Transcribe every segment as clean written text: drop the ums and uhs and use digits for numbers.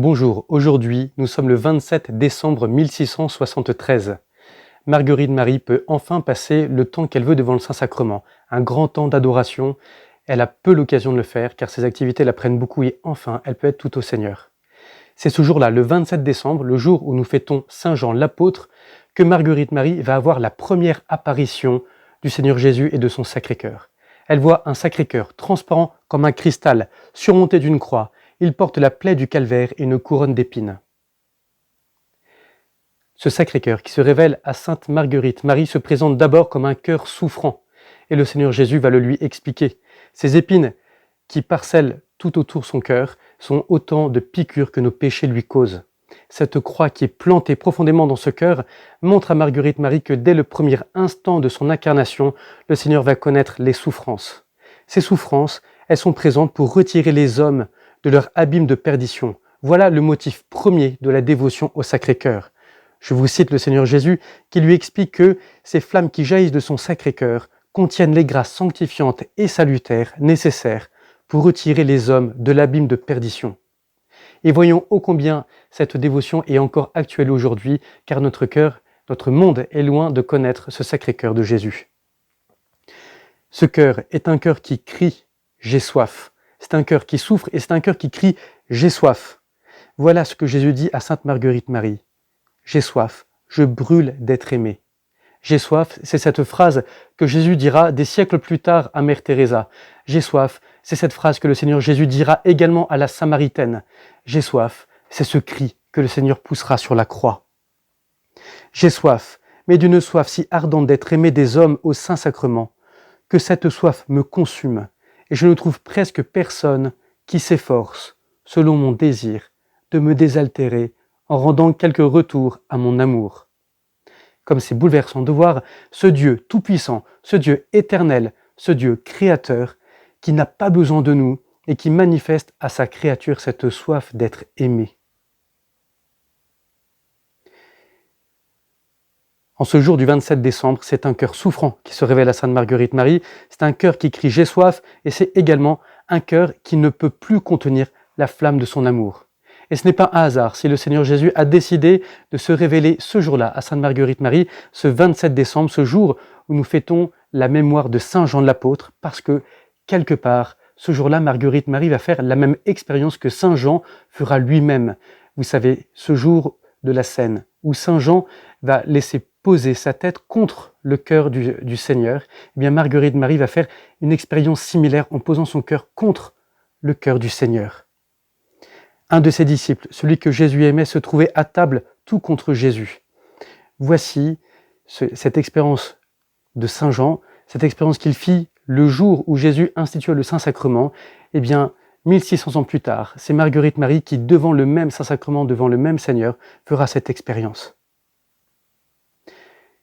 Bonjour, aujourd'hui nous sommes le 27 décembre 1673. Marguerite Marie peut enfin passer le temps qu'elle veut devant le Saint-Sacrement, un grand temps d'adoration. Elle a peu l'occasion de le faire car ses activités la prennent beaucoup et enfin elle peut être tout au Seigneur. C'est ce jour-là, le 27 décembre, le jour où nous fêtons Saint Jean l'apôtre, que Marguerite Marie va avoir la première apparition du Seigneur Jésus et de son Sacré-Cœur. Elle voit un Sacré-Cœur transparent comme un cristal, surmonté d'une croix. Il porte la plaie du calvaire et une couronne d'épines. Ce Sacré-Cœur qui se révèle à Sainte Marguerite Marie se présente d'abord comme un cœur souffrant, et le Seigneur Jésus va le lui expliquer. Ces épines qui parcellent tout autour son cœur sont autant de piqûres que nos péchés lui causent. Cette croix qui est plantée profondément dans ce cœur montre à Marguerite Marie que dès le premier instant de son incarnation, le Seigneur va connaître les souffrances. Ces souffrances, elles sont présentes pour retirer les hommes de leur abîme de perdition. Voilà le motif premier de la dévotion au Sacré-Cœur. Je vous cite le Seigneur Jésus qui lui explique que ces flammes qui jaillissent de son Sacré-Cœur contiennent les grâces sanctifiantes et salutaires nécessaires pour retirer les hommes de l'abîme de perdition. Et voyons ô combien cette dévotion est encore actuelle aujourd'hui, car notre cœur, notre monde est loin de connaître ce Sacré-Cœur de Jésus. Ce cœur est un cœur qui crie « J'ai soif ». C'est un cœur qui souffre et c'est un cœur qui crie « J'ai soif ». Voilà ce que Jésus dit à Sainte Marguerite Marie. « J'ai soif, je brûle d'être aimé ». J'ai soif, c'est cette phrase que Jésus dira des siècles plus tard à Mère Teresa. J'ai soif, c'est cette phrase que le Seigneur Jésus dira également à la Samaritaine. J'ai soif, c'est ce cri que le Seigneur poussera sur la croix. J'ai soif, mais d'une soif si ardente d'être aimé des hommes au Saint-Sacrement, que cette soif me consume, et je ne trouve presque personne qui s'efforce, selon mon désir, de me désaltérer en rendant quelques retours à mon amour. Comme c'est bouleversant de voir ce Dieu tout-puissant, ce Dieu éternel, ce Dieu créateur, qui n'a pas besoin de nous et qui manifeste à sa créature cette soif d'être aimé. En ce jour du 27 décembre, c'est un cœur souffrant qui se révèle à Sainte Marguerite Marie, c'est un cœur qui crie « J'ai soif » et c'est également un cœur qui ne peut plus contenir la flamme de son amour. Et ce n'est pas un hasard si le Seigneur Jésus a décidé de se révéler ce jour-là à Sainte Marguerite Marie, ce 27 décembre, ce jour où nous fêtons la mémoire de Saint Jean l'apôtre, parce que, quelque part, ce jour-là, Marguerite Marie va faire la même expérience que Saint Jean fera lui-même. Vous savez, ce jour de la scène, où Saint Jean va laisser poser sa tête contre le cœur du Seigneur, eh bien Marguerite Marie va faire une expérience similaire en posant son cœur contre le cœur du Seigneur. Un de ses disciples, celui que Jésus aimait, se trouvait à table tout contre Jésus. Voici cette expérience de Saint Jean, cette expérience qu'il fit le jour où Jésus institua le Saint-Sacrement. Eh bien, 1600 ans plus tard, c'est Marguerite Marie qui, devant le même Saint-Sacrement, devant le même Seigneur, fera cette expérience.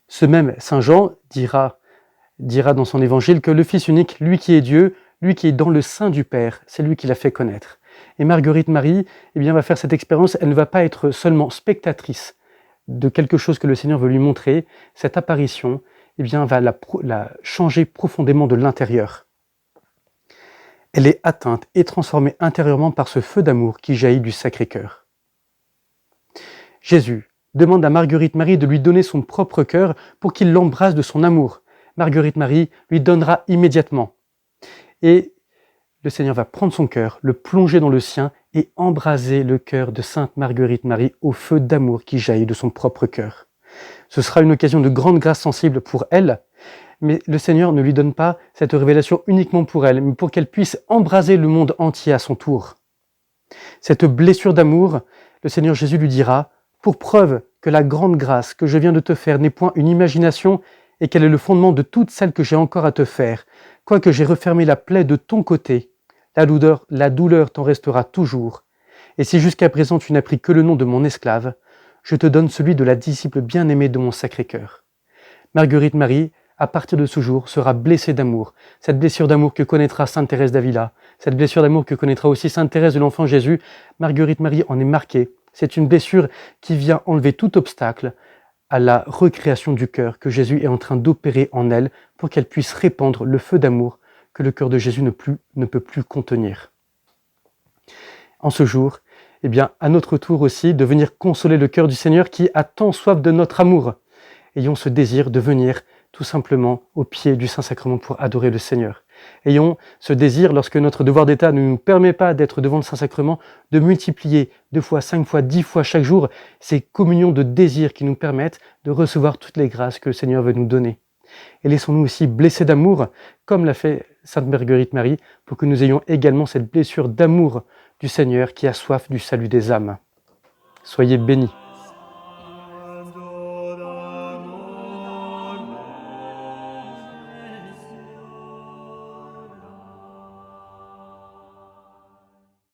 Ce même Saint Jean dira dans son évangile que le Fils unique, lui qui est Dieu, lui qui est dans le sein du Père, c'est lui qui l'a fait connaître. Et Marguerite Marie va faire cette expérience, elle ne va pas être seulement spectatrice de quelque chose que le Seigneur veut lui montrer, cette apparition va la changer profondément de l'intérieur. Elle est atteinte et transformée intérieurement par ce feu d'amour qui jaillit du Sacré-Cœur. Jésus demande à Marguerite Marie de lui donner son propre cœur pour qu'il l'embrasse de son amour. Marguerite Marie lui donnera immédiatement. Et le Seigneur va prendre son cœur, le plonger dans le sien et embraser le cœur de Sainte Marguerite Marie au feu d'amour qui jaillit de son propre cœur. Ce sera une occasion de grande grâce sensible pour elle, mais le Seigneur ne lui donne pas cette révélation uniquement pour elle, mais pour qu'elle puisse embraser le monde entier à son tour. Cette blessure d'amour, le Seigneur Jésus lui dira « Pour preuve que la grande grâce que je viens de te faire n'est point une imagination et qu'elle est le fondement de toutes celles que j'ai encore à te faire, quoique j'ai refermé la plaie de ton côté, la douleur t'en restera toujours. Et si jusqu'à présent tu n'as pris que le nom de mon esclave, je te donne celui de la disciple bien-aimée de mon Sacré-Cœur. » Marguerite Marie, à partir de ce jour, sera blessée d'amour. Cette blessure d'amour que connaîtra Sainte Thérèse d'Avila, cette blessure d'amour que connaîtra aussi Sainte Thérèse de l'Enfant Jésus, Marguerite Marie en est marquée. C'est une blessure qui vient enlever tout obstacle à la recréation du cœur que Jésus est en train d'opérer en elle pour qu'elle puisse répandre le feu d'amour que le cœur de Jésus ne peut plus contenir. En ce jour, eh bien, à notre tour aussi, de venir consoler le cœur du Seigneur qui a tant soif de notre amour. Ayons ce désir de venir tout simplement au pied du Saint-Sacrement pour adorer le Seigneur. Ayons ce désir, lorsque notre devoir d'État ne nous permet pas d'être devant le Saint-Sacrement, de multiplier 2 fois, 5 fois, 10 fois chaque jour ces communions de désir qui nous permettent de recevoir toutes les grâces que le Seigneur veut nous donner. Et laissons-nous aussi blesser d'amour, comme l'a fait Sainte Marguerite Marie, pour que nous ayons également cette blessure d'amour du Seigneur qui a soif du salut des âmes. Soyez bénis.